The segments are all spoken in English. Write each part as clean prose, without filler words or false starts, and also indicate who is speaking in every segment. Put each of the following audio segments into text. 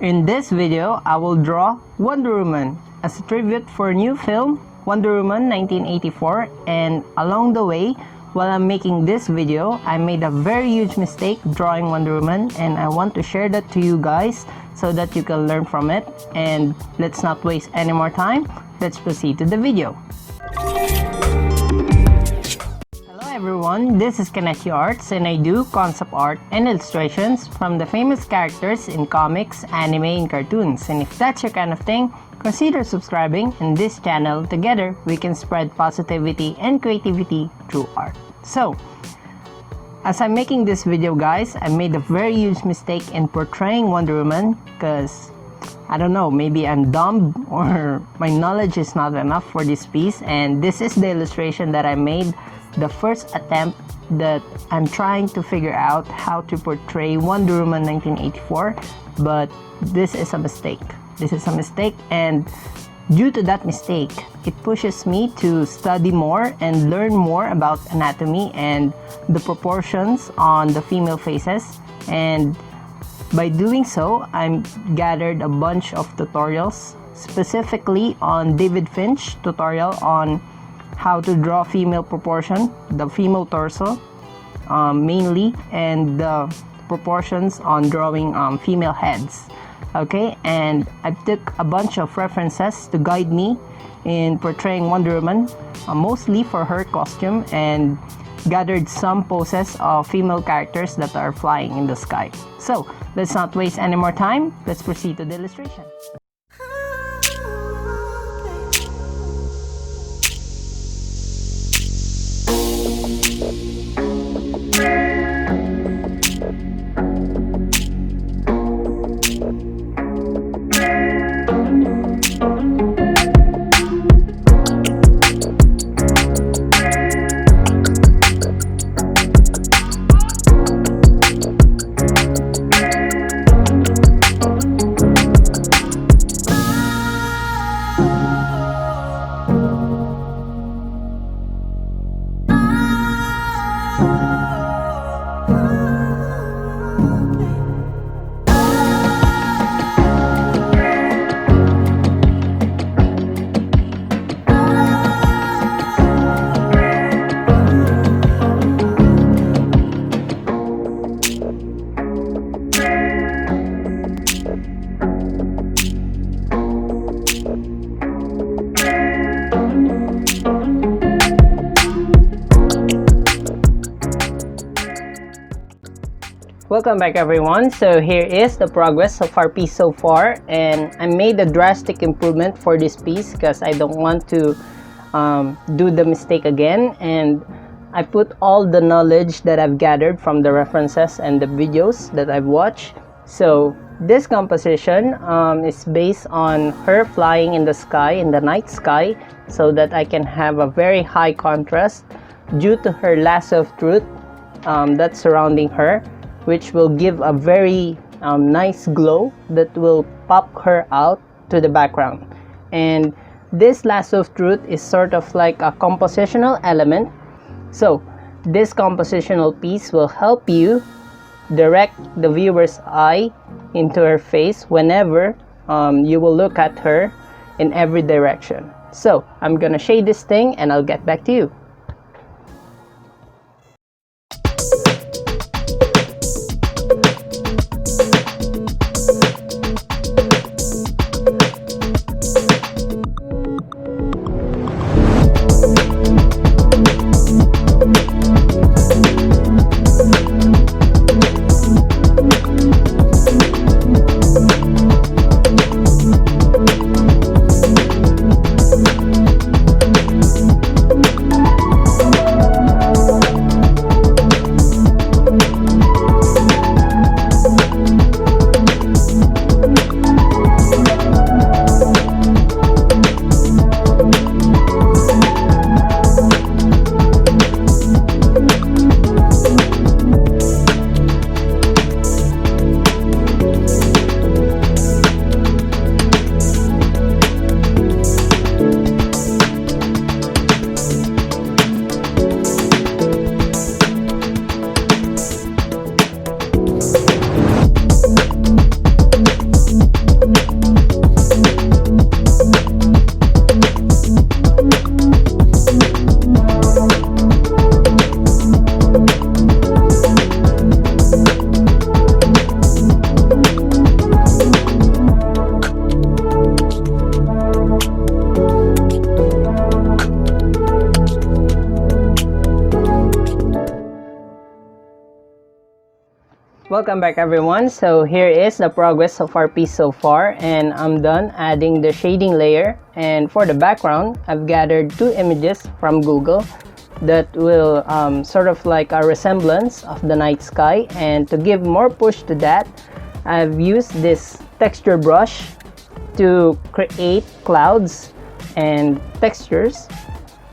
Speaker 1: In this video, I will draw Wonder Woman as a tribute for a new film, Wonder Woman 1984, and along the way, while I'm making this video, I made a very huge mistake drawing Wonder Woman, and I want to share that to you guys so that you can learn from it. And let's not waste any more time, let's proceed to the video. Everyone, this is Kaneshi Arts and I do concept art and illustrations from the famous characters in comics, anime, and cartoons. And if that's your kind of thing, consider subscribing in this channel. Together, we can spread positivity and creativity through art. So, as I'm making this video guys, I made a very huge mistake in portraying Wonder Woman because I don't know, maybe I'm dumb or my knowledge is not enough for this piece. And this is the illustration that I made, the first attempt that I'm trying to figure out how to portray Wonder Woman 1984, but this is a mistake. This is a mistake, and due to that mistake, it pushes me to study more and learn more about anatomy and the proportions on the female faces. And by doing so, I'm gathered a bunch of tutorials, specifically on David Finch tutorial on how to draw female proportion, the female torso mainly, and the proportions on drawing female heads. Okay, and I took a bunch of references to guide me in portraying Wonder Woman, mostly for her costume, and gathered some poses of female characters that are flying in the sky. So let's not waste any more time, let's proceed to the illustration. Welcome back everyone. So here is the progress of our piece so far, and I made a drastic improvement for this piece because I don't want to do the mistake again, and I put all the knowledge that I've gathered from the references and the videos that I've watched. So this composition is based on her flying in the sky, in the night sky, so that I can have a very high contrast due to her lasso of truth that's surrounding her, which will give a very nice glow that will pop her out to the background. And this lasso of truth is sort of like a compositional element. So this compositional piece will help you direct the viewer's eye into her face whenever you will look at her in every direction. So I'm gonna shade this thing and I'll get back to you. Welcome back everyone. So here is the progress of our piece so far, and I'm done adding the shading layer. And for the background, I've gathered two images from Google that will sort of like a resemblance of the night sky, and to give more push to that, I've used this texture brush to create clouds and textures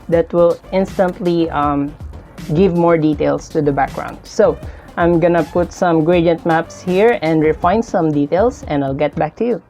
Speaker 1: that will instantly give more details to the background. So I'm gonna put some gradient maps here and refine some details, and I'll get back to you.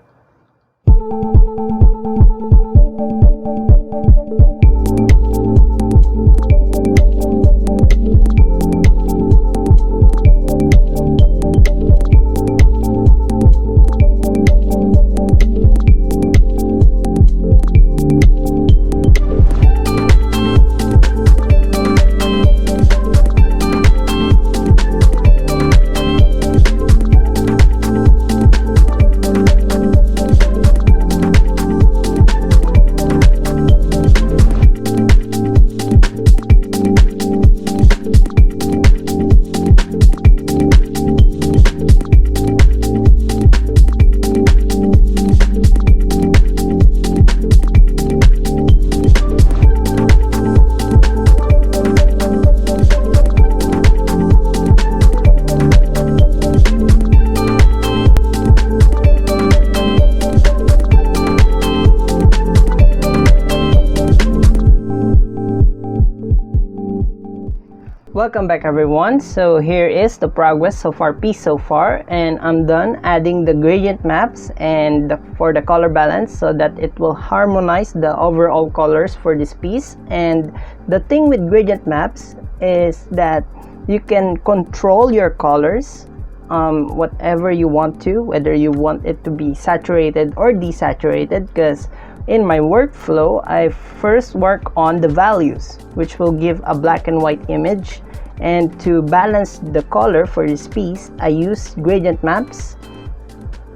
Speaker 1: Welcome back everyone. So here is the progress of our piece so far, and I'm done adding the gradient maps and for the color balance so that it will harmonize the overall colors for this piece. And the thing with gradient maps is that you can control your colors whatever you want to, whether you want it to be saturated or desaturated, because in my workflow I first work on the values, which will give a black and white image. And to balance the color for this piece, I use gradient maps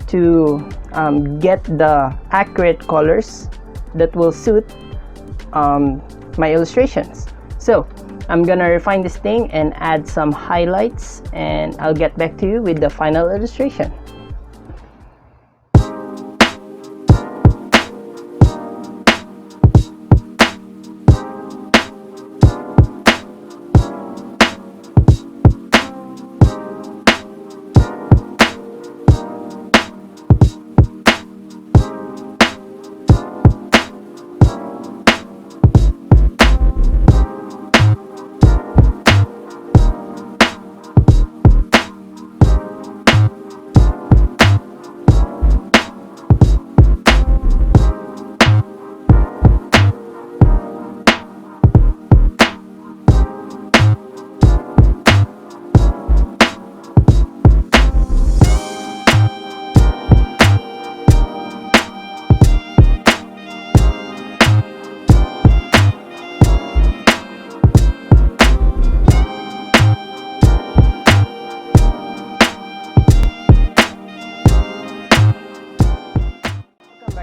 Speaker 1: to get the accurate colors that will suit my illustrations. So I'm gonna refine this thing and add some highlights, and I'll get back to you with the final illustration.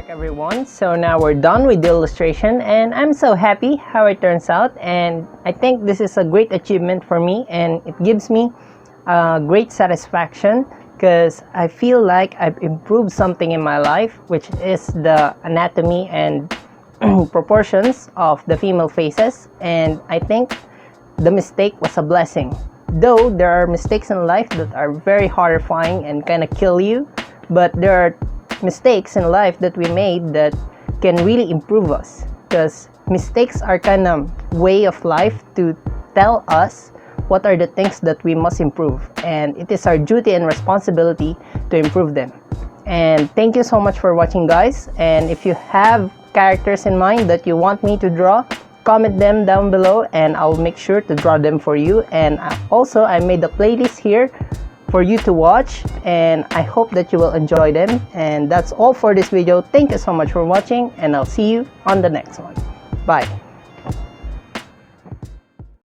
Speaker 1: Everyone, so now we're done with the illustration, and I'm so happy how it turns out, and I think this is a great achievement for me, and it gives me great satisfaction because I feel like I've improved something in my life, which is the anatomy and proportions of the female faces. And I think the mistake was a blessing, though there are mistakes in life that are very horrifying and kind of kill you, but there are mistakes in life that we made that can really improve us, because mistakes are kind of way of life to tell us what are the things that we must improve, and it is our duty and responsibility to improve them. And thank you so much for watching, guys. And if you have characters in mind that you want me to draw, comment them down below and I'll make sure to draw them for you. And also I made a playlist here for you to watch, and I hope that you will enjoy them. And that's all for this video. Thank you so much for watching, and I'll see you on the next one. Bye.